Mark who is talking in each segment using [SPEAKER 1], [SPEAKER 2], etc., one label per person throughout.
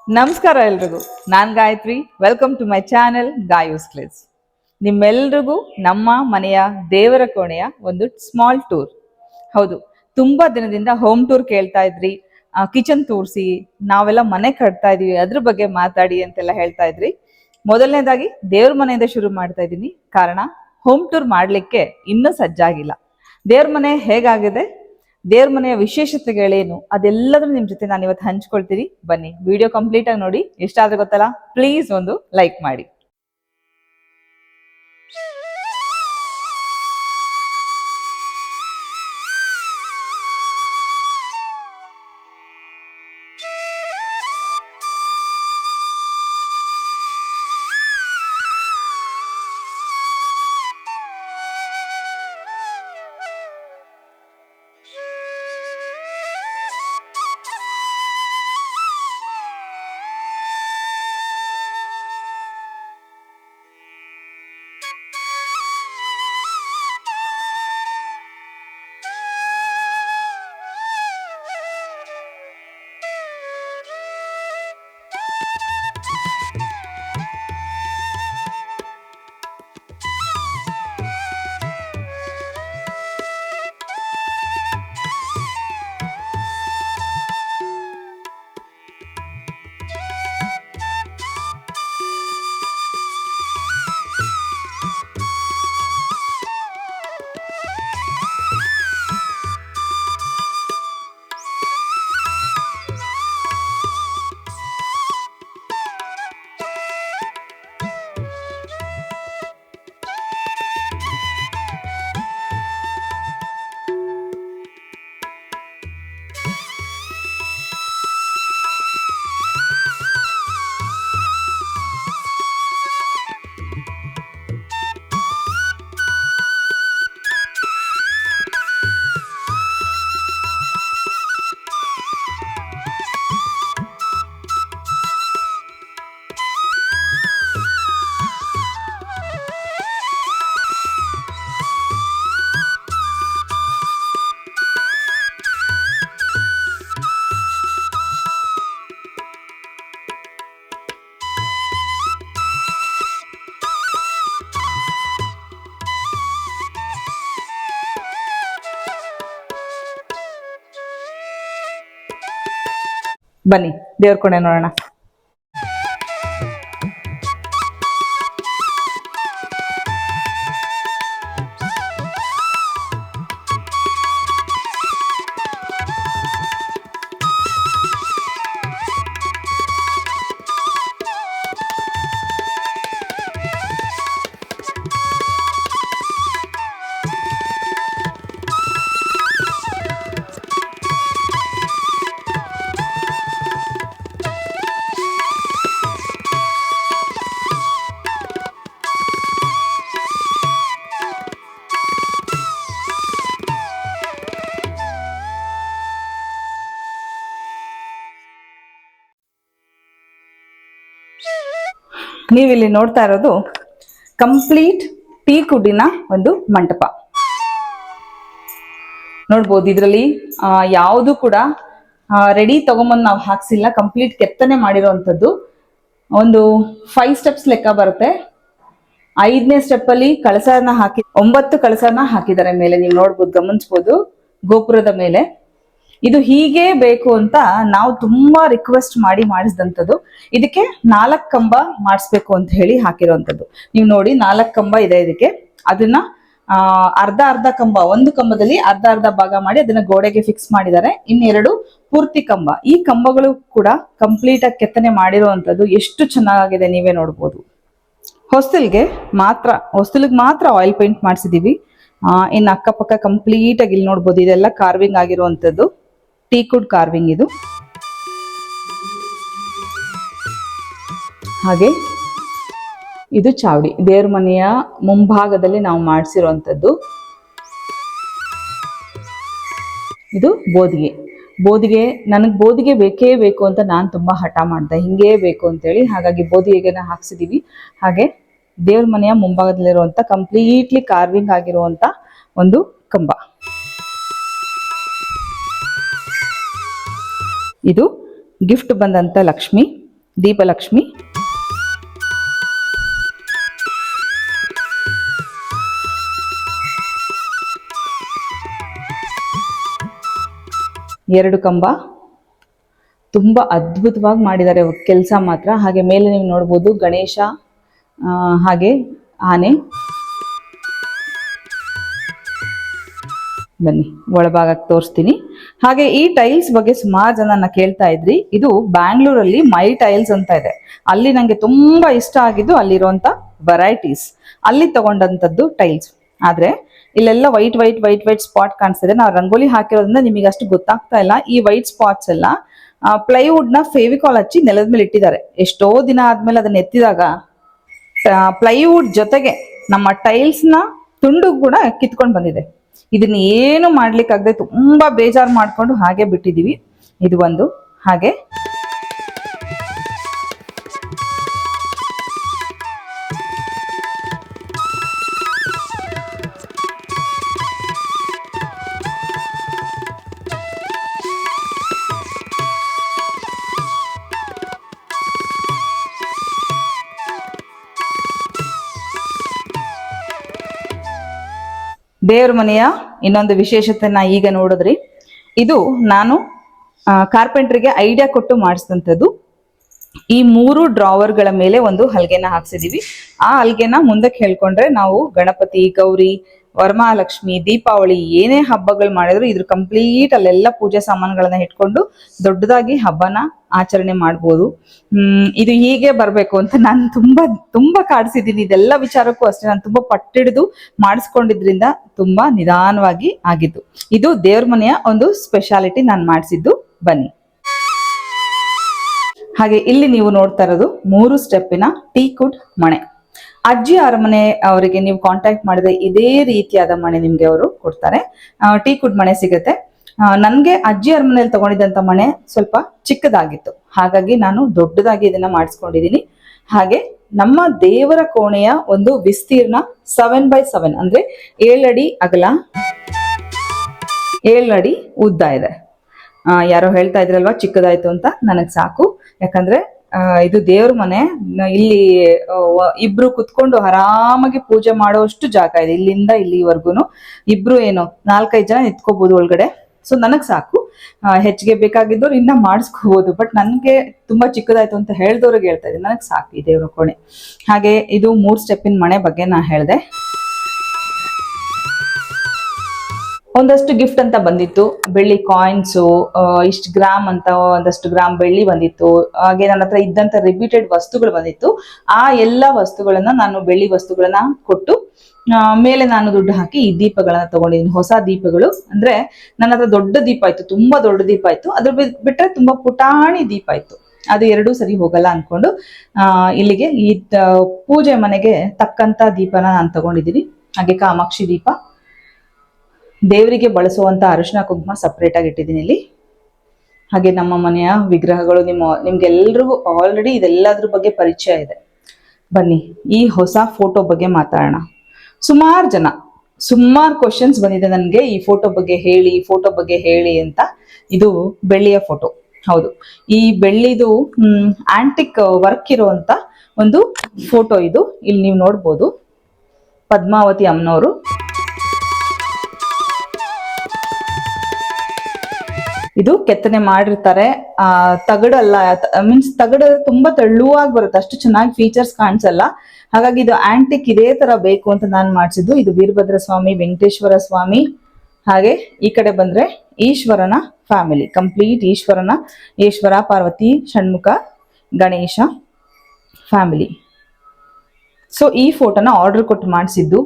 [SPEAKER 1] ನಮಸ್ಕಾರ ಎಲ್ರಿಗೂ. ನಾನು Gayatri. Welcome to my channel Gayu's clays. ನಿಮ್ಮೆಲ್ರಿಗೂ ನಮ್ಮ ಮನೆಯ ದೇವರ ಕೋಣೆಯ ಒಂದು ಸ್ಮಾಲ್ ಟೂರ್. ಹೌದು, ತುಂಬಾ ದಿನದಿಂದ ಹೋಮ್ ಟೂರ್ ಕೇಳ್ತಾ ಇದ್ರಿ, ಕಿಚನ್ ತೋರಿಸಿ, ನಾವೆಲ್ಲ ಮನೆ ಕಟ್ತಾ ಇದೀವಿ ಅದ್ರ ಬಗ್ಗೆ ಮಾತಾಡಿ ಅಂತೆಲ್ಲ ಹೇಳ್ತಾ ಇದ್ರಿ. ಮೊದಲನೇದಾಗಿ ದೇವ್ರ ಮನೆಯಿಂದ ಶುರು ಮಾಡ್ತಾ ಇದ್ದೀನಿ, ಕಾರಣ ಹೋಮ್ ಟೂರ್ ಮಾಡ್ಲಿಕ್ಕೆ ಇನ್ನೂ ಸಜ್ಜಾಗಿಲ್ಲ. ದೇವ್ರ ಮನೆ ಹೇಗಾಗಿದೆ, ದೇವ್ರ ಮನೆಯ ವಿಶೇಷತೆಗಳೇನು, ಅದೆಲ್ಲದೂ ನಿಮ್ ಜೊತೆ ನಾನು ಇವತ್ತು ಹಂಚ್ಕೊಳ್ತೀನಿ. ಬನ್ನಿ, ವಿಡಿಯೋ ಕಂಪ್ಲೀಟ್ ಆಗಿ ನೋಡಿ. ಇಷ್ಟ ಆದ್ರೆ ಗೊತ್ತಲ್ಲ, ಪ್ಲೀಸ್ ಒಂದು ಲೈಕ್ ಮಾಡಿ. ಬನ್ನಿ ದೇವ್ರ ಕೋಣೆ ನೋಡೋಣ. ನೀವಿಲ್ಲಿ ನೋಡ್ತಾ ಇರೋದು ಕಂಪ್ಲೀಟ್ ಟೀ ಕುಡ್ಡಿನ ಒಂದು ಮಂಟಪ. ನೋಡ್ಬೋದು, ಇದರಲ್ಲಿ ಯಾವುದು ಕೂಡ ರೆಡಿ ತಗೊಂಬಂದು ನಾವು ಹಾಕ್ಸಿಲ್ಲ, ಕಂಪ್ಲೀಟ್ ಕೆತ್ತನೆ ಮಾಡಿರೋವಂಥದ್ದು. ಒಂದು 5 ಸ್ಟೆಪ್ಸ್ ಲೆಕ್ಕ ಬರುತ್ತೆ. 5ನೇ ಸ್ಟೆಪ್ ಅಲ್ಲಿ ಕಳಸನ ಹಾಕಿ 9 ಕಳಸನ ಹಾಕಿದ್ದಾರೆ ಮೇಲೆ. ನೀವು ನೋಡ್ಬೋದು, ಗಮನಿಸ್ಬೋದು ಗೋಪುರದ ಮೇಲೆ. ಇದು ಹೀಗೆ ಬೇಕು ಅಂತ ನಾವು ತುಂಬಾ ರಿಕ್ವೆಸ್ಟ್ ಮಾಡಿಸಿದಂಥದ್ದು. ಇದಕ್ಕೆ 4 ಕಂಬ ಮಾಡಿಸ್ಬೇಕು ಅಂತ ಹೇಳಿ ಹಾಕಿರುವಂಥದ್ದು. ನೀವು ನೋಡಿ, 4 ಕಂಬ ಇದೆ ಇದಕ್ಕೆ. ಅದನ್ನ ಅರ್ಧ ಕಂಬ, ಒಂದು ಕಂಬದಲ್ಲಿ ಅರ್ಧ ಭಾಗ ಮಾಡಿ ಅದನ್ನ ಗೋಡೆಗೆ ಫಿಕ್ಸ್ ಮಾಡಿದ್ದಾರೆ. ಇನ್ನೆರಡು ಪೂರ್ತಿ ಕಂಬ. ಈ ಕಂಬಗಳು ಕೂಡ ಕಂಪ್ಲೀಟ್ ಆಗಿ ಕೆತ್ತನೆ ಮಾಡಿರುವಂಥದ್ದು. ಎಷ್ಟು ಚೆನ್ನಾಗಿದೆ ನೀವೇ ನೋಡ್ಬೋದು. ಹೊಸ್ತಿಲಿಗೆ ಮಾತ್ರ ಆಯಿಲ್ ಪೇಂಟ್ ಮಾಡಿಸಿದೀವಿ. ಇನ್ನು ಅಕ್ಕಪಕ್ಕ ಕಂಪ್ಲೀಟ್ ಆಗಿ ಇಲ್ಲಿ ನೋಡ್ಬೋದು, ಇದೆಲ್ಲ ಕಾರ್ವಿಂಗ್ ಆಗಿರುವಂಥದ್ದು, ಟೀ ಕುಡ್ ಕಾರ್ವಿಂಗ್ ಇದು. ಹಾಗೆ ಇದು ಚಾವಡಿ, ದೇವ್ರ ಮನೆಯ ಮುಂಭಾಗದಲ್ಲಿ ನಾವು ಮಾಡಿಸಿರುವಂಥದ್ದು. ಇದು ಬೋದಿಗೆ ನನಗೆ ಬೋದಿಗೆ ಬೇಕೇ ಬೇಕು ಅಂತ ನಾನು ತುಂಬಾ ಹಠ ಮಾಡಿದೆ, ಹಿಂಗೇ ಬೇಕು ಅಂತೇಳಿ. ಹಾಗಾಗಿ ಬೋದಿಗೆನ ಹಾಕ್ಸಿದೀವಿ. ಹಾಗೆ ದೇವ್ರ ಮನೆಯ ಮುಂಭಾಗದಲ್ಲಿರುವಂತ ಕಂಪ್ಲೀಟ್ಲಿ ಕಾರ್ವಿಂಗ್ ಆಗಿರುವಂತ ಒಂದು ಕಂಬ. ಇದು ಗಿಫ್ಟ್ ಬಂದಂತ ಲಕ್ಷ್ಮಿ. ದೀಪಲಕ್ಷ್ಮಿ. ಎರಡು ಕಂಬ, ತುಂಬಾ ಅದ್ಭುತವಾಗಿ ಮಾಡಿದ್ದಾರೆ ಕೆಲಸ ಮಾತ್ರ. ಹಾಗೆ ಮೇಲೆ ನೀವು ನೋಡ್ಬೋದು ಗಣೇಶ, ಹಾಗೆ ಆನೆ. ಬನ್ನಿ ಒಳಭಾಗಕ್ಕೆ ತೋರಿಸ್ತೀನಿ. ಹಾಗೆ ಈ ಟೈಲ್ಸ್ ಬಗ್ಗೆ ಸುಮಾರು ಜನ ಕೇಳ್ತಾ ಇದ್ರಿ. ಇದು ಬ್ಯಾಂಗ್ಳೂರಲ್ಲಿ ಮೈ ಟೈಲ್ಸ್ ಅಂತ ಇದೆ, ಅಲ್ಲಿ ನಂಗೆ ತುಂಬಾ ಇಷ್ಟ ಆಗಿದ್ದು ಅಲ್ಲಿರುವಂತ ವೆರೈಟೀಸ್, ಅಲ್ಲಿ ತಗೊಂಡಂತದ್ದು ಟೈಲ್ಸ್. ಆದ್ರೆ ಇಲ್ಲೆಲ್ಲ white white white white spot ಕಾಣಿಸ್ತಿದೆ. ನಾವು ರಂಗೋಲಿ ಹಾಕಿರೋದ್ರಿಂದ ನಿಮಗೆ ಅಷ್ಟು ಗೊತ್ತಾಗ್ತಾ ಇಲ್ಲ. ಈ ವೈಟ್ ಸ್ಪಾಟ್ಸ್ ಎಲ್ಲ ಪ್ಲೈವುಡ್ ನ ಫೇವಿಕಾಲ್ ಹಚ್ಚಿ ನೆಲದ ಮೇಲೆ ಇಟ್ಟಿದ್ದಾರೆ. ಎಷ್ಟೋ ದಿನ ಆದ್ಮೇಲೆ ಅದನ್ನ ಎತ್ತಿದಾಗ ಪ್ಲೈವುಡ್ ಜೊತೆಗೆ ನಮ್ಮ ಟೈಲ್ಸ್ ನ ತುಂಡು ಕೂಡ ಕಿತ್ಕೊಂಡು ಬಂದಿದೆ. ಇದನ್ನ ಏನು ಮಾಡ್ಲಿಕ್ಕಾಗದೆ ತುಂಬಾ ಬೇಜಾರು ಮಾಡ್ಕೊಂಡು ಹಾಗೆ ಬಿಟ್ಟಿದೀವಿ. ಇದು ಒಂದು. ಹಾಗೆ ದೇವ್ರ ಮನೆಯ ಇನ್ನೊಂದು ವಿಶೇಷತೆನ ಈಗ ನೋಡಿದ್ರಿ. ಇದು ನಾನು ಕಾರ್ಪೆಂಟ್ರಿಗೆ ಐಡಿಯಾ ಕೊಟ್ಟು ಮಾಡಿಸಿದಂಥದ್ದು. ಈ 3 ಡ್ರಾವರ್ಗಳ ಮೇಲೆ ಒಂದು ಹಲ್ಗೆನ ಹಾಕ್ಸಿದೀವಿ. ಆ ಹಲ್ಗೆನ ಮುಂದಕ್ಕೆ ಹೇಳ್ಕೊಂಡ್ರೆ ನಾವು ಗಣಪತಿ, ಗೌರಿ, ವರಮಹಾಲಕ್ಷ್ಮಿ, ದೀಪಾವಳಿ ಏನೇ ಹಬ್ಬಗಳು ಮಾಡಿದ್ರು ಇದ್ರ ಕಂಪ್ಲೀಟ್ ಅಲ್ಲೆಲ್ಲ ಪೂಜೆ ಸಾಮಾನುಗಳನ್ನ ಇಟ್ಕೊಂಡು ದೊಡ್ಡದಾಗಿ ಹಬ್ಬನ ಆಚರಣೆ ಮಾಡ್ಬೋದು. ಇದು ಹೀಗೆ ಬರ್ಬೇಕು ಅಂತ ನಾನು ತುಂಬಾ ಕಾಡ್ಸಿದ್ದೀನಿ. ಇದೆಲ್ಲ ವಿಚಾರಕ್ಕೂ ಅಷ್ಟೇ ನಾನು ತುಂಬಾ ಪಟ್ಟಿಡಿದು ಮಾಡಿಸ್ಕೊಂಡಿದ್ರಿಂದ ತುಂಬಾ ನಿಧಾನವಾಗಿ ಆಗಿದ್ದು. ಇದು ದೇವ್ರ ಮನೆಯ ಒಂದು ಸ್ಪೆಷಾಲಿಟಿ ನಾನು ಮಾಡಿಸಿದ್ದು. ಬನ್ನಿ. ಹಾಗೆ ಇಲ್ಲಿ ನೀವು ನೋಡ್ತಾ ಇರೋದು 3 ಸ್ಟೆಪ್ಪಿನ ಟೀಕುಡ್ ಮನೆ. ಅಜ್ಜಿ ಅರಮನೆ ಅವರಿಗೆ ನೀವು ಕಾಂಟ್ಯಾಕ್ಟ್ ಮಾಡಿದ್ರೆ ಇದೇ ರೀತಿಯಾದ ಮನೆ ನಿಮ್ಗೆ ಅವರು ಕೊಡ್ತಾರೆ. ಟೀಕುಡ್ ಮನೆ ಸಿಗುತ್ತೆ. ನನ್ಗೆ ಅಜ್ಜಿ ಅರಮನೆಯಲ್ಲಿ ತಗೊಂಡಿದ್ದಂತ ಮನೆ ಸ್ವಲ್ಪ ಚಿಕ್ಕದಾಗಿತ್ತು, ಹಾಗಾಗಿ ನಾನು ದೊಡ್ಡದಾಗಿ ಇದನ್ನ ಮಾಡಿಸ್ಕೊಂಡಿದೀನಿ. ಹಾಗೆ ನಮ್ಮ ದೇವರ ಕೋಣೆಯ ಒಂದು ವಿಸ್ತೀರ್ಣ 7x7 ಅಂದ್ರೆ 7 ಅಡಿ ಅಗಲ, 7 ಅಡಿ ಉದ್ದ ಇದೆ. ಯಾರೋ ಹೇಳ್ತಾ ಇದ್ರಲ್ವಾ ಚಿಕ್ಕದಾಯ್ತು ಅಂತ, ನನಗ್ ಸಾಕು. ಯಾಕಂದ್ರೆ ಇದು ದೇವ್ರ ಮನೆ. ಇಲ್ಲಿ ಇಬ್ರು ಕುತ್ಕೊಂಡು ಆರಾಮಾಗಿ ಪೂಜೆ ಮಾಡೋಷ್ಟು ಜಾಗ ಇದೆ. ಇಲ್ಲಿಂದ ಇಲ್ಲಿವರೆಗೂ ಇಬ್ರು ಏನೋ 4-5 ಜನ ನಿಂತ್ಕೋಬಹುದು ಒಳಗಡೆ. ಸೊ ನನಗ್ ಸಾಕು. ಹೆಚ್ಚಿಗೆ ಬೇಕಾಗಿದ್ದವ್ರು ಇನ್ನ ಮಾಡಿಸ್ಕೋಬಹುದು. ಬಟ್ ನನ್ಗೆ ತುಂಬಾ ಚಿಕ್ಕದಾಯ್ತು ಅಂತ ಹೇಳ್ದವ್ರಿಗೆ ಹೇಳ್ತಾ ಇದ್ದೀನಿ, ನನಗ್ ಸಾಕು ಈ ದೇವ್ರ ಕೋಣೆ. ಹಾಗೆ ಇದು 3 ಸ್ಟೆಪ್ಪಿನ ಮನೆ ಬಗ್ಗೆ ನಾ ಹೇಳ್ದೆ. ಒಂದಷ್ಟು ಗಿಫ್ಟ್ ಅಂತ ಬಂದಿತ್ತು, ಬೆಳ್ಳಿ ಕಾಯಿನ್ಸು, ಇಷ್ಟು ಗ್ರಾಮ್ ಅಂತ ಒಂದಷ್ಟು ಗ್ರಾಮ್ ಬೆಳ್ಳಿ ಬಂದಿತ್ತು. ಹಾಗೆ ನನ್ನ ಹತ್ರ ಇದ್ದಂತ ರಿಪೀಟೆಡ್ ವಸ್ತುಗಳು ಬಂದಿತ್ತು. ಆ ಎಲ್ಲ ವಸ್ತುಗಳನ್ನ ನಾನು ಬೆಳ್ಳಿ ವಸ್ತುಗಳನ್ನ ಕೊಟ್ಟು ಮೇಲೆ ನಾನು ದುಡ್ಡು ಹಾಕಿ ಈ ದೀಪಗಳನ್ನ ತಗೊಂಡಿದ್ದೀನಿ. ಹೊಸ ದೀಪಗಳು ಅಂದ್ರೆ ನನ್ನ ಹತ್ರ ದೊಡ್ಡ ದೀಪ ಇತ್ತು, ತುಂಬಾ ದೊಡ್ಡ ದೀಪ ಇತ್ತು. ಅದ್ರ ಬಿಟ್ರೆ ತುಂಬಾ ಪುಟಾಣಿ ದೀಪ ಇತ್ತು. ಅದು ಎರಡೂ ಸರಿ ಹೋಗಲ್ಲ ಅನ್ಕೊಂಡು ಇಲ್ಲಿಗೆ ಈ ಪೂಜೆ ಮನೆಗೆ ತಕ್ಕಂತ ದೀಪನ ನಾನು ತಗೊಂಡಿದ್ದೀನಿ. ಹಾಗೆ ಕಾಮಾಕ್ಷಿ ದೀಪ, ದೇವರಿಗೆ ಬಳಸುವಂತ ಅರಿಶಿನ ಕುಂಕುಮ ಸಪ್ರೇಟ್ ಆಗಿ ಇಟ್ಟಿದ್ದೀನಿ ಇಲ್ಲಿ. ಹಾಗೆ ನಮ್ಮ ಮನೆಯ ವಿಗ್ರಹಗಳು ನಿಮ್ಗೆಲ್ರಿಗೂ ಆಲ್ರೆಡಿ ಇದೆಲ್ಲದ್ರ ಬಗ್ಗೆ ಪರಿಚಯ ಇದೆ. ಬನ್ನಿ ಈ ಹೊಸ ಫೋಟೋ ಬಗ್ಗೆ ಮಾತಾಡೋಣ. ಸುಮಾರು ಕ್ವಶನ್ಸ್ ಬಂದಿದೆ ನನಗೆ, ಈ ಫೋಟೋ ಬಗ್ಗೆ ಹೇಳಿ ಅಂತ. ಇದು ಬೆಳ್ಳಿಯ ಫೋಟೋ. ಹೌದು, ಈ ಬೆಳ್ಳಿದು ಆಂಟಿಕ್ ವರ್ಕ್ ಇರುವಂತ ಒಂದು ಫೋಟೋ ಇದು. ಇಲ್ಲಿ ನೀವು ನೋಡ್ಬೋದು ಪದ್ಮಾವತಿ ಅಮ್ಮನವರು. ಇದು ಕೆತ್ತನೆ ಮಾಡಿರ್ತಾರೆ. ತಗಡಲ್ಲ, ಮೀನ್ಸ್ ತಗಡ ತುಂಬಾ ತೆಳುವಾಗಿ ಬರುತ್ತೆ, ಅಷ್ಟು ಚೆನ್ನಾಗಿ ಫೀಚರ್ಸ್ ಕಾಣಿಸಲ್ಲ. ಹಾಗಾಗಿ ಇದು ಆಂಟಿಕ್ ಇದೇ ತರ ಬೇಕು ಅಂತ ನಾನು ಮಾಡಿಸಿದ್ದು. ಇದು ವೀರಭದ್ರ ಸ್ವಾಮಿ, ವೆಂಕಟೇಶ್ವರ ಸ್ವಾಮಿ, ಹಾಗೆ ಈ ಕಡೆ ಬಂದ್ರೆ ಈಶ್ವರನ family complete. Ishwara, Parvati, Shanmukha, Ganesha family. So ಈ ಫೋಟೋನ ಆರ್ಡರ್ ಕೊಟ್ಟು ಮಾಡಿಸಿದ್ದು.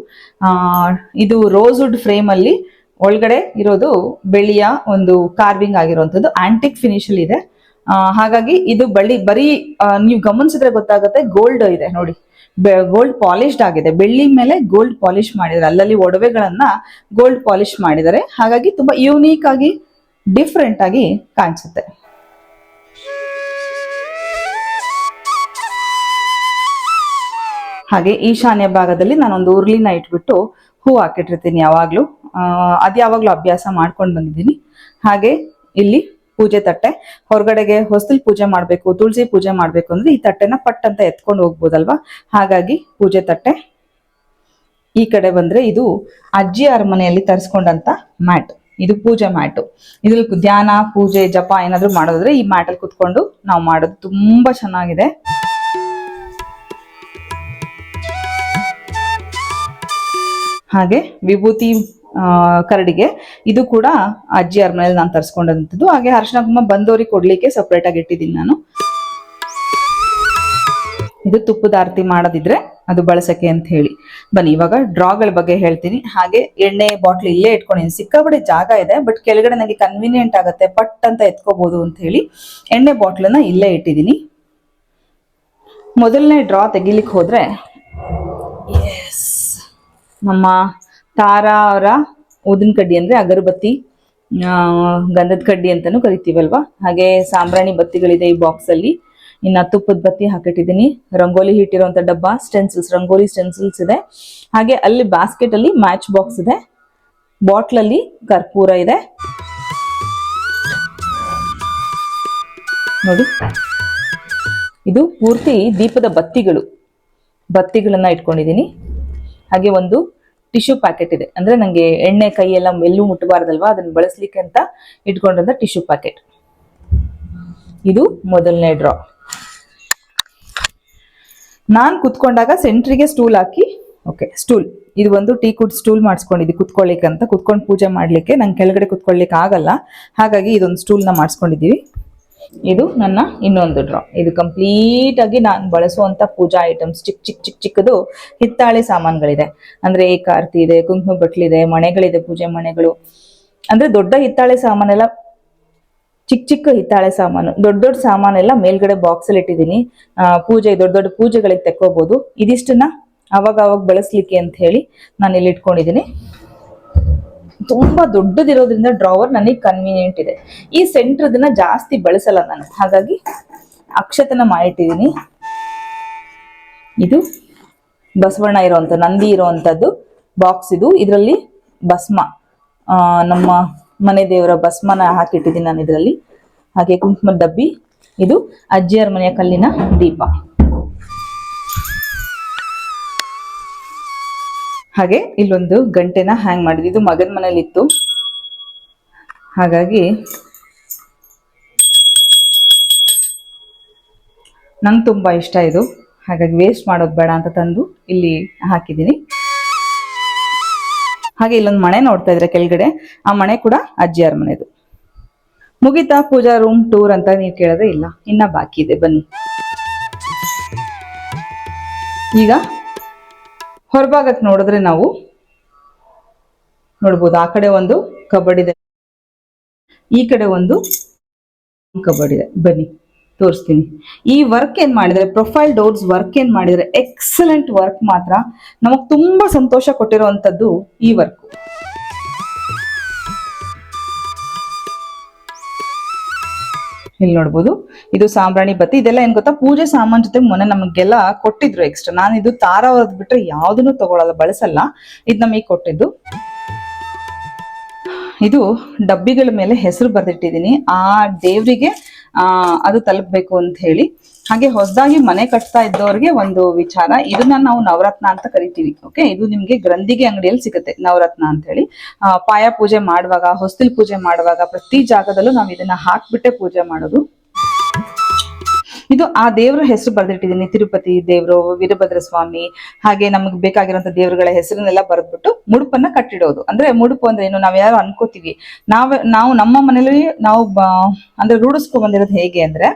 [SPEAKER 1] ಇದು ರೋಸ್ವುಡ್ ಫ್ರೇಮ್ ಅಲ್ಲಿ ಒಳಗಡೆ ಇರೋದು ಬೆಳ್ಳಿಯ ಒಂದು ಕಾರ್ವಿಂಗ್ ಆಗಿರುವಂತದ್ದು, ಆಂಟಿಕ್ ಫಿನಿಶ್ ಅಲ್ಲಿ ಇದೆ. ಹಾಗಾಗಿ ಇದು ಬರೀ ನೀವು ಗಮನಿಸಿದ್ರೆ ಗೊತ್ತಾಗುತ್ತೆ, ಗೋಲ್ಡ್ ಇದೆ ನೋಡಿ, ಗೋಲ್ಡ್ ಪಾಲಿಶ್ಡ್ ಆಗಿದೆ. ಬೆಳ್ಳಿ ಮೇಲೆ ಗೋಲ್ಡ್ ಪಾಲಿಶ್ ಮಾಡಿದ್ದಾರೆ, ಅಲ್ಲಲ್ಲಿ ಒಡವೆಗಳನ್ನ ಗೋಲ್ಡ್ ಪಾಲಿಶ್ ಮಾಡಿದ್ದಾರೆ. ಹಾಗಾಗಿ ತುಂಬಾ ಯೂನಿಕ್ ಆಗಿ ಡಿಫ್ರೆಂಟ್ ಆಗಿ ಕಾಣಿಸುತ್ತೆ. ಹಾಗೆ ಈಶಾನ್ಯ ಭಾಗದಲ್ಲಿ ನಾನೊಂದು ಉರ್ಲಿನ ಇಟ್ಬಿಟ್ಟು ಹೂ ಹಾಕಿಟ್ಟಿರ್ತೀನಿ ಯಾವಾಗ್ಲೂ. ಅದ್ಯಾವಾಗ್ಲೂ ಅಭ್ಯಾಸ ಮಾಡ್ಕೊಂಡು ಬಂದಿದ್ದೀನಿ. ಹಾಗೆ ಇಲ್ಲಿ ಪೂಜೆ ತಟ್ಟೆ. ಹೊರಗಡೆಗೆ ಹೊಸ್ತಿಲ್ ಪೂಜೆ ಮಾಡ್ಬೇಕು, ತುಳಸಿ ಪೂಜೆ ಮಾಡ್ಬೇಕು ಅಂದ್ರೆ ಈ ತಟ್ಟೆನ ಪಟ್ ಅಂತ ಎತ್ಕೊಂಡು ಹೋಗ್ಬೋದಲ್ವಾ, ಹಾಗಾಗಿ ಪೂಜೆ ತಟ್ಟೆ. ಈ ಕಡೆ ಬಂದ್ರೆ ಇದು ಅಜ್ಜಿ ಅರಮನೆಯಲ್ಲಿ ತರಿಸ್ಕೊಂಡಂತ ಮ್ಯಾಟ್. ಇದು ಪೂಜೆ ಮ್ಯಾಟು. ಇದ್ರಲ್ಲಿ ಧ್ಯಾನ, ಪೂಜೆ, ಜಪ ಏನಾದ್ರು ಮಾಡೋದ್ರೆ ಈ ಮ್ಯಾಟ್ ಅಲ್ಲಿ ಕುತ್ಕೊಂಡು ನಾವು ಮಾಡೋದು ತುಂಬಾ ಚೆನ್ನಾಗಿದೆ. ಹಾಗೆ ವಿಭೂತಿ ಕರಡಿಗೆ, ಇದು ಕೂಡ ಅಜ್ಜಿ ಅರಮನೆಯಲ್ಲಿ ನಾನು ತರಿಸ್ಕೊಂಡಂಥದ್ದು. ಹಾಗೆ ಅರಿಶಿನ ಕುಂಕುಮ ಬಂದೋರಿಗೆ ಕೊಡ್ಲಿಕ್ಕೆ ಸಪ್ರೇಟ್ ಆಗಿ ಇಟ್ಟಿದ್ದೀನಿ ನಾನು. ಇದು ತುಪ್ಪದ ಆರತಿ ಮಾಡೋದಿದ್ರೆ ಅದು ಬಳಸಕ್ಕೆ ಅಂತ ಹೇಳಿ. ಬನ್ನಿ ಇವಾಗ ಡ್ರಾಗಳ ಬಗ್ಗೆ ಹೇಳ್ತೀನಿ. ಹಾಗೆ ಎಣ್ಣೆ ಬಾಟ್ಲ್ ಇಲ್ಲೇ ಇಟ್ಕೊಂಡಿದ್ದೀನಿ. ಸಿಕ್ಕಾಪಟ್ಟೆ ಜಾಗ ಇದೆ, ಬಟ್ ಕೆಳಗಡೆ ನನಗೆ ಕನ್ವೀನಿಯೆಂಟ್ ಆಗುತ್ತೆ, ಪಟ್ ಅಂತ ಎತ್ಕೋಬಹುದು ಅಂತ ಹೇಳಿ ಎಣ್ಣೆ ಬಾಟ್ಲನ್ನ ಇಲ್ಲೇ ಇಟ್ಟಿದ್ದೀನಿ. ಮೊದಲನೇ ಡ್ರಾ ತೆಗಿಲಿಕ್ಕೆ ಹೋದ್ರೆ ನಮ್ಮ ತಾರಾ ಅವರ ಊದಿನ ಕಡ್ಡಿ ಅಂದ್ರೆ ಅಗರಬತ್ತಿ, ಗಂಧದ ಕಡ್ಡಿ ಅಂತಾನು ಕರಿತೀವಲ್ವಾ, ಹಾಗೆ ಸಾಂಬ್ರಾಣಿ ಬತ್ತಿಗಳಿದೆ ಈ ಬಾಕ್ಸ್ ಅಲ್ಲಿ. ಇನ್ನ ತುಪ್ಪದ ಬತ್ತಿ ಹಾಕಿಟ್ಟಿದ್ದೀನಿ. ರಂಗೋಲಿ ಇಟ್ಟಿರುವಂತ ಡಬ್ಬ, ಸ್ಟೆನ್ಸಿಲ್ಸ್, ರಂಗೋಲಿ ಸ್ಟೆನ್ಸಿಲ್ಸ್ ಇದೆ. ಹಾಗೆ ಅಲ್ಲಿ ಬಾಸ್ಕೆಟ್ ಅಲ್ಲಿ ಮ್ಯಾಚ್ ಬಾಕ್ಸ್ ಇದೆ. ಬಾಟ್ಲ್ ಅಲ್ಲಿ ಕರ್ಪೂರ ಇದೆ ನೋಡಿ. ಇದು ಪೂರ್ತಿ ದೀಪದ ಬತ್ತಿಗಳನ್ನ ಇಟ್ಕೊಂಡಿದ್ದೀನಿ. ಹಾಗೆ ಒಂದು ಟಿಶ್ಯೂ ಪ್ಯಾಕೆಟ್ ಇದೆ, ಅಂದ್ರೆ ನಂಗೆ ಎಣ್ಣೆ ಕೈಯೆಲ್ಲ ಎಲ್ಲೂ ಮುಟ್ಟಬಾರ್ದಲ್ವಾ, ಅದನ್ನ ಬಳಸ್ಲಿಕ್ಕೆ ಅಂತ ಇಟ್ಕೊಂಡಂತ ಟಿಶ್ಯೂ ಪ್ಯಾಕೆಟ್. ಇದು ಮೊದಲನೇ ಡ್ರಾ. ನಾನ್ ಕುತ್ಕೊಂಡಾಗ ಸೆಂಟ್ರಿಗೆ ಸ್ಟೂಲ್ ಹಾಕಿ, ಓಕೆ ಸ್ಟೂಲ್, ಇದು ಒಂದು ಟೀ ಕುಡ್ ಸ್ಟೂಲ್ ಮಾಡಿಸ್ಕೊಂಡಿದ್ವಿ ಕುತ್ಕೊಳ್ಳಿಕ್ಕೆ ಅಂತ, ಕುತ್ಕೊಂಡು ಪೂಜೆ ಮಾಡ್ಲಿಕ್ಕೆ. ನಂಗೆ ಕೆಳಗಡೆ ಕುತ್ಕೊಳ್ಳಿಕ್ಕೆ ಆಗಲ್ಲ, ಹಾಗಾಗಿ ಇದೊಂದು ಸ್ಟೂಲ್ನ ಮಾಡಿಸ್ಕೊಂಡಿದ್ದೀವಿ. ಇದು ನನ್ನ ಇನ್ನೊಂದು ಡ್ರಾ. ಇದು ಕಂಪ್ಲೀಟ್ ಆಗಿ ನಾನು ಬಳಸುವಂತ ಪೂಜಾ ಐಟಮ್ಸ್, ಚಿಕ್ಕದು ಹಿತ್ತಾಳೆ ಸಾಮಾನುಗಳಿದೆ. ಅಂದ್ರೆ ಏಕಾರ್ತಿ ಇದೆ, ಕುಂಕುಮ ಬಟ್ಲಿದೆ, ಮಣೆಗಳಿದೆ, ಪೂಜೆ ಮಣೆಗಳು. ಅಂದ್ರೆ ದೊಡ್ಡ ಹಿತ್ತಾಳೆ ಸಾಮಾನೆಲ್ಲ, ಚಿಕ್ಕ ಹಿತ್ತಾಳೆ ಸಾಮಾನು, ದೊಡ್ಡ ಸಾಮಾನೆಲ್ಲ ಮೇಲ್ಗಡೆ ಬಾಕ್ಸ್ ಅಲ್ಲಿ ಇಟ್ಟಿದ್ದೀನಿ. ಪೂಜೆ, ದೊಡ್ಡ ಪೂಜೆಗಳಿಗೆ ತೆಕ್ಕೋಬಹುದು. ಇದಿಷ್ಟನ್ನ ಅವಾಗ ಬಳಸ್ಲಿಕ್ಕೆ ಅಂತ ಹೇಳಿ ನಾನು ಇಲ್ಲಿ ಇಟ್ಕೊಂಡಿದ್ದೀನಿ. ತುಂಬಾ ದೊಡ್ಡದಿರೋದ್ರಿಂದ ಡ್ರಾವರ್ ನನಗೆ ಕನ್ವೀನಿಯೆಂಟ್ ಇದೆ. ಈ ಸೆಂಟ್ರದನ್ನ ಜಾಸ್ತಿ ಬಳಸಲ್ಲ ನಾನು, ಹಾಗಾಗಿ ಅಕ್ಷತನ ಮಾಡಿಟ್ಟಿದ್ದೀನಿ. ಇದು ಬಸವಣ್ಣ ಇರೋಂಥ, ನಂದಿ ಇರೋವಂಥದ್ದು ಬಾಕ್ಸ್ ಇದು. ಇದರಲ್ಲಿ ಭಸ್ಮ, ನಮ್ಮ ಮನೆ ದೇವರ ಭಸ್ಮನ ಹಾಕಿಟ್ಟಿದ್ದೀನಿ ನಾನು ಇದರಲ್ಲಿ. ಹಾಗೆ ಕುಂಕುಮದ ಡಬ್ಬಿ. ಇದು ಅಜ್ಜಿಯರ ಮನೆಯ ಕಲ್ಲಿನ ದೀಪ. ಹಾಗೆ ಇಲ್ಲೊಂದು ಗಂಟೆನ ಹ್ಯಾಂಗ್ ಮಾಡಿದ್ವಿ. ಇದು ಮಗನ ಮನೇಲಿ ಇತ್ತು, ಹಾಗಾಗಿ ನಂಗೆ ತುಂಬಾ ಇಷ್ಟ ಇದು. ಹಾಗಾಗಿ ವೇಸ್ಟ್ ಮಾಡೋದು ಬೇಡ ಅಂತ ತಂದು ಇಲ್ಲಿ ಹಾಕಿದ್ದೀನಿ. ಹಾಗೆ ಇಲ್ಲೊಂದು ಮಣೆ ನೋಡ್ತಾ ಇದ್ರೆ ಕೆಳಗಡೆ, ಆ ಮಣೆ ಕೂಡ ಅಜ್ಜಿಯರ ಮನೆದು. ಮುಗಿತಾ ಪೂಜಾ ರೂಮ್ ಟೂರ್ ಅಂತ ನೀವು ಕೇಳಿದ್ರೆ ಇಲ್ಲ, ಇನ್ನ ಬಾಕಿ ಇದೆ. ಬನ್ನಿ ಈಗ ಹೊರಭಾಗಕ್ಕೆ ನೋಡಿದ್ರೆ ನಾವು ನೋಡ್ಬೋದು, ಆ ಕಡೆ ಒಂದು ಕಬರ್ಡ್ ಇದೆ, ಈ ಕಡೆ ಒಂದು ಕಬರ್ಡ್ ಇದೆ. ಬನ್ನಿ ತೋರಿಸ್ತೀನಿ. ಈ ವರ್ಕ್ ಏನ್ ಮಾಡಿದ್ರೆ, ಪ್ರೊಫೈಲ್ ಡೋರ್ಸ್ ವರ್ಕ್ ಏನ್ ಮಾಡಿದ್ರೆ, ಎಕ್ಸಲೆಂಟ್ ವರ್ಕ್. ಮಾತ್ರ ನಮಗ್ ತುಂಬಾ ಸಂತೋಷ ಕೊಟ್ಟಿರುವಂತದ್ದು ಈ ವರ್ಕ್. ಇಲ್ಲಿ ನೋಡ್ಬೋದು, ಇದು ಸಾಂಬ್ರಾಣಿ ಬತ್ತಿ. ಇದೆಲ್ಲ ಏನ್ ಗೊತ್ತಾ, ಪೂಜೆ ಸಾಮಾನ್ ಜೊತೆ ಮೊನ್ನೆ ನಮಗೆಲ್ಲ ಕೊಟ್ಟಿದ್ರು ಎಕ್ಸ್ಟ್ರಾ. ನಾನು ಇದು ತಾರ ಬಿಟ್ರೆ ಯಾವ್ದನ್ನು ತಗೊಳಲ್ಲ, ಬಳಸಲ್ಲ. ಇದು ನಮಗೆ ಕೊಟ್ಟಿದ್ದು. ಇದು ಡಬ್ಬಿಗಳ ಮೇಲೆ ಹೆಸರು ಬರೆದಿಟ್ಟಿದ್ದೀನಿ, ಆ ದೇವ್ರಿಗೆ ಅದು ತಲುಪಬೇಕು ಅಂತ ಹೇಳಿ. ಹಾಗೆ ಹೊಸದಾಗಿ ಮನೆ ಕಟ್ತಾ ಇದ್ದವ್ರಿಗೆ ಒಂದು ವಿಚಾರ, ಇದನ್ನ ನಾವು ನವರತ್ನ ಅಂತ ಕರಿತೀವಿ. ಓಕೆ, ಇದು ನಿಮ್ಗೆ ಗ್ರಂಥಿಗೆ ಅಂಗಡಿಯಲ್ಲಿ ಸಿಗುತ್ತೆ, ನವರತ್ನ ಅಂತ ಹೇಳಿ. ಪಾಯ ಪೂಜೆ ಮಾಡುವಾಗ, ಹೊಸ್ತಿಲ್ ಪೂಜೆ ಮಾಡುವಾಗ ಪ್ರತಿ ಜಾಗದಲ್ಲೂ ನಾವು ಇದನ್ನ ಹಾಕ್ಬಿಟ್ಟೆ ಪೂಜೆ ಮಾಡೋದು. ಇದು ಆ ದೇವರ ಹೆಸರು ಬರೆದಿಟ್ಟಿದ್ದೀನಿ. ತಿರುಪತಿ ದೇವರು, ವೀರಭದ್ರ ಸ್ವಾಮಿ, ಹಾಗೆ ನಮಗೆ ಬೇಕಾಗಿರುವಂತ ದೇವರುಗಳ ಹೆಸರನ್ನೆಲ್ಲ ಬರೆದ್ಬಿಟ್ಟು ಮುಡುಪನ್ನ ಕಟ್ಟಿಡೋದು. ಅಂದ್ರೆ ಮುಡುಪು ಅಂದ್ರೆ ಏನು, ನಾವ್ ಯಾರು ಅನ್ಕೋತೀವಿ, ನಾವು ನಮ್ಮ ಮನೇಲಿ ನಾವು ಅಂದ್ರೆ ರೂಢಿಸ್ಕೊ ಬಂದಿರೋದು ಹೇಗೆ ಅಂದ್ರೆ,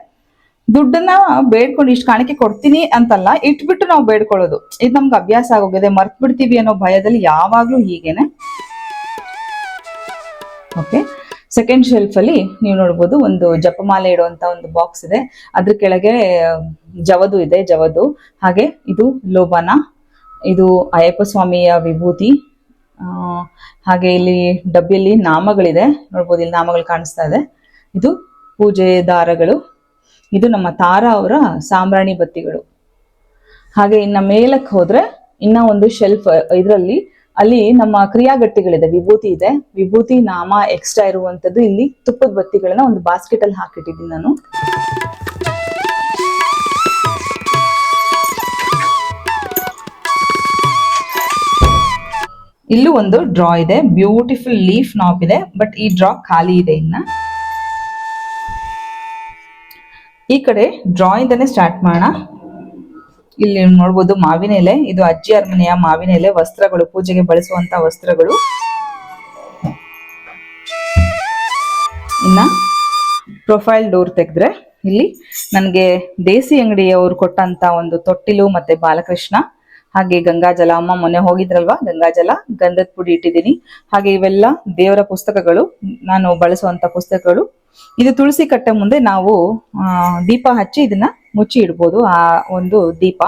[SPEAKER 1] ದುಡ್ಡನ್ನ ಬೇಡ್ಕೊಂಡು ಇಷ್ಟು ಕಾಣಿಕೆ ಕೊಡ್ತೀನಿ ಅಂತಲ್ಲ, ಇಟ್ಬಿಟ್ಟು ನಾವು ಬೇಡ್ಕೊಳ್ಳೋದು. ಇದು ನಮ್ಗೆ ಅಭ್ಯಾಸ ಆಗೋಗಿದೆ, ಮರ್ತ್ ಬಿಡ್ತೀವಿ ಅನ್ನೋ ಭಯದಲ್ಲಿ ಯಾವಾಗ್ಲೂ ಹೀಗೇನೆ. ಓಕೆ, ಸೆಕೆಂಡ್ ಶೆಲ್ಫ್ ಅಲ್ಲಿ ನೀವು ನೋಡ್ಬೋದು, ಒಂದು ಜಪಮಾಲೆ ಇಡುವಂತ ಒಂದು ಬಾಕ್ಸ್ ಇದೆ. ಅದ್ರ ಕೆಳಗೆ ಜವದು ಇದೆ, ಜವದು. ಹಾಗೆ ಇದು ಲೋಬಾನ, ಇದು ಅಯ್ಯಪ್ಪ ಸ್ವಾಮಿಯ ವಿಭೂತಿ. ಹಾಗೆ ಇಲ್ಲಿ ಡಬ್ಬಿಯಲ್ಲಿ ನಾಮಗಳಿದೆ, ನೋಡ್ಬೋದು, ಇಲ್ಲಿ ನಾಮಗಳು ಕಾಣಿಸ್ತಾ ಇದೆ. ಇದು ಪೂಜೆ ದಾರಗಳು. ಇದು ನಮ್ಮ ತಾರಾ ಅವರ ಸಾಂಬ್ರಾಣಿ ಬತ್ತಿಗಳು. ಹಾಗೆ ಇನ್ನ ಮೇಲಕ್ಕೆ ಹೋದ್ರೆ ಇನ್ನ ಒಂದು ಶೆಲ್ಫ್, ಇದರಲ್ಲಿ ಅಲ್ಲಿ ನಮ್ಮ ಕ್ರಿಯಾಗಟ್ಟಿಗಳಿದೆ, ವಿಭೂತಿ ಇದೆ, ವಿಭೂತಿ ನಾಮ ಎಕ್ಸ್ಟ್ರಾ ಇರುವಂತದ್ದು ಇಲ್ಲಿ ತುಪ್ಪದ ಬತ್ತಿಗಳನ್ನ ಒಂದು ಬಾಸ್ಕೆಟ್ ಅಲ್ಲಿ ಹಾಕಿಟ್ಟಿದ್ದೀನಿ ನಾನು. ಇಲ್ಲೂ ಒಂದು ಡ್ರಾ ಇದೆ, ಬ್ಯೂಟಿಫುಲ್ ಲೀಫ್ ನಾಪ್ ಇದೆ, ಬಟ್ ಈ ಡ್ರಾ ಖಾಲಿ ಇದೆ. ಇನ್ನ ಈ ಕಡೆ ಡ್ರಾ ಇಂದಾನೆ ಸ್ಟಾರ್ಟ್ ಮಾಡೋಣ. ಇಲ್ಲಿ ನೋಡ್ಬೋದು ಮಾವಿನ ಎಲೆ, ಇದು ಅಜ್ಜಿ ಅರಮನೆಯ ಮಾವಿನ ಎಲೆ, ವಸ್ತ್ರಗಳು, ಪೂಜೆಗೆ ಬಳಸುವಂತ ವಸ್ತ್ರಗಳು. ಇನ್ನ ಪ್ರೊಫೈಲ್ ಡೋರ್ ತೆಗೆದ್ರೆ ಇಲ್ಲಿ ನನಗೆ ದೇಸಿ ಅಂಗಡಿಯವರು ಕೊಟ್ಟಂತ ಒಂದು ತೊಟ್ಟಿಲು ಮತ್ತೆ ಬಾಲಕೃಷ್ಣ, ಹಾಗೆ ಗಂಗಾಜಲ, ಅಮ್ಮ ಮೊನ್ನೆ ಹೋಗಿದ್ರಲ್ವಾ, ಗಂಗಾಜಲ, ಗಂಧದ ಪುಡಿ ಇಟ್ಟಿದ್ದೀನಿ. ಹಾಗೆ ಇವೆಲ್ಲ ದೇವರ ಪುಸ್ತಕಗಳು, ನಾನು ಬಳಸುವಂತ ಪುಸ್ತಕಗಳು. ಇದು ತುಳಸಿ ಕಟ್ಟೆ ಮುಂದೆ ನಾವು ದೀಪ ಹಚ್ಚಿ ಇದನ್ನ ಮುಚ್ಚಿ ಇಡ್ಬೋದು, ಆ ಒಂದು ದೀಪ.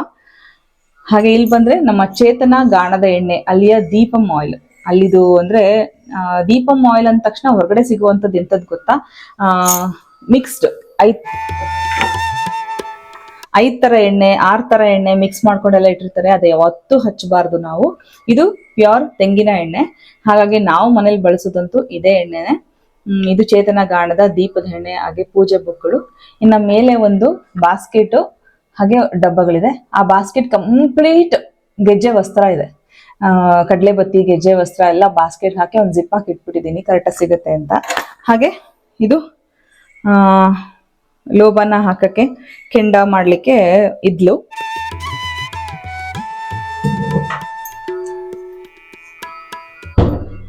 [SPEAKER 1] ಹಾಗೆ ಇಲ್ಲಿ ಬಂದ್ರೆ ನಮ್ಮ ಚೇತನ ಗಾಣದ ಎಣ್ಣೆ, ಅಲ್ಲಿಯ ದೀಪಂ ಆಯಿಲ್. ಅಲ್ಲಿದು ಅಂದ್ರೆ ದೀಪಂ ಆಯಿಲ್ ಅಂದ ತಕ್ಷಣ ಹೊರಗಡೆ ಸಿಗುವಂತದ್ದು ಎಂತದ್ ಗೊತ್ತಾ, ಮಿಕ್ಸ್ಡ್ 5 ತರ ಎಣ್ಣೆ, 6 ತರ ಎಣ್ಣೆ ಮಿಕ್ಸ್ ಮಾಡ್ಕೊಂಡೆಲ್ಲ ಇಟ್ಟಿರ್ತಾರೆ. ಅದು ಯಾವತ್ತೂ ಹಚ್ಚಬಾರ್ದು ನಾವು. ಇದು ಪ್ಯೂರ್ ತೆಂಗಿನ ಎಣ್ಣೆ, ಹಾಗಾಗಿ ನಾವು ಮನೇಲಿ ಬಳಸೋದಂತೂ ಇದೇ ಎಣ್ಣೆನೆ. ಇದು ಚೇತನ ಗಾಣದ ದೀಪದ ಎಣ್ಣೆ. ಹಾಗೆ ಪೂಜೆ ಬುಕ್ಗಳು. ಇನ್ನ ಮೇಲೆ ಒಂದು ಬಾಸ್ಕೆಟ್ ಹಾಗೆ ಡಬ್ಬಗಳಿದೆ. ಆ ಬಾಸ್ಕೆಟ್ ಕಂಪ್ಲೀಟ್ ಗೆಜ್ಜೆ ವಸ್ತ್ರ ಇದೆ, ಕಡಲೆ ಬತ್ತಿ, ಗೆಜ್ಜೆ ವಸ್ತ್ರ ಎಲ್ಲ ಬಾಸ್ಕೆಟ್ ಹಾಕಿ ಒಂದು ಜಿಪ್ ಹಾಕಿ ಇಟ್ಬಿಟ್ಟಿದ್ದೀನಿ, ಕರೆಕ್ಟಾಗಿ ಸಿಗುತ್ತೆ ಅಂತ. ಹಾಗೆ ಇದು ಲೋಬನ ಹಾಕಕ್ಕೆ, ಕೆಂಡ ಮಾಡ್ಲಿಕ್ಕೆ ಇದ್ಲು.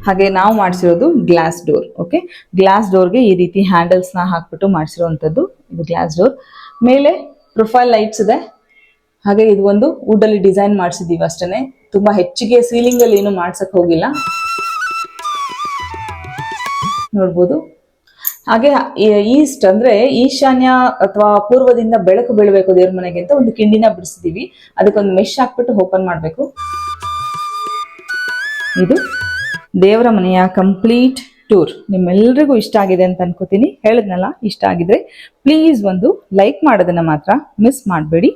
[SPEAKER 1] ಹಾಗೆ ನಾವು ಮಾಡಿಸಿರೋದು ಗ್ಲಾಸ್ ಡೋರ್. ಓಕೆ, ಗ್ಲಾಸ್ ಡೋರ್ಗೆ ಈ ರೀತಿ ಹ್ಯಾಂಡಲ್ಸ್ನ ಹಾಕ್ಬಿಟ್ಟು ಮಾಡಿಸಿರುವಂಥದ್ದು ಇದು ಗ್ಲಾಸ್ ಡೋರ್. ಮೇಲೆ ಪ್ರೊಫೈಲ್ ಲೈಟ್ಸ್ ಇದೆ. ಹಾಗೆ ಇದು ಒಂದು ವುಡ್ ಅಲ್ಲಿ ಡಿಸೈನ್ ಮಾಡಿಸಿದೀವಿ ಅಷ್ಟೇ, ತುಂಬಾ ಹೆಚ್ಚಿಗೆ ಸೀಲಿಂಗ್ ಅಲ್ಲಿ ಏನು ಮಾಡ್ಸಕ್ ಹೋಗಿಲ್ಲ, ನೋಡ್ಬೋದು. ಹಾಗೆ ಈಸ್ಟ್ ಅಂದ್ರೆ ಈಶಾನ್ಯ ಅಥವಾ ಪೂರ್ವದಿಂದ ಬೆಳಕು ಬೀಳಬೇಕು ದೇವ್ರ ಮನೆಗೆ ಅಂತ ಒಂದು ಕಿಂಡಿನ ಬಿಡಿಸಿದೀವಿ. ಅದಕ್ಕೊಂದು ಮೆಶ್ ಹಾಕ್ಬಿಟ್ಟು ಓಪನ್ ಮಾಡ್ಬೇಕು. ಇದು ದೇವರ ಮನೆಯ ಕಂಪ್ಲೀಟ್ ಟೂರ್. ನಿಮ್ಮೆಲ್ರಿಗೂ ಇಷ್ಟ ಆಗಿದೆ ಅಂತ ಅನ್ಕೋತೀನಿ. ಹೇಳಿದ್ನಲ್ಲ, ಇಷ್ಟ ಆಗಿದ್ರೆ ಪ್ಲೀಸ್ ಒಂದು ಲೈಕ್ ಮಾಡೋದನ್ನ ಮಾತ್ರ ಮಿಸ್ ಮಾಡಬೇಡಿ.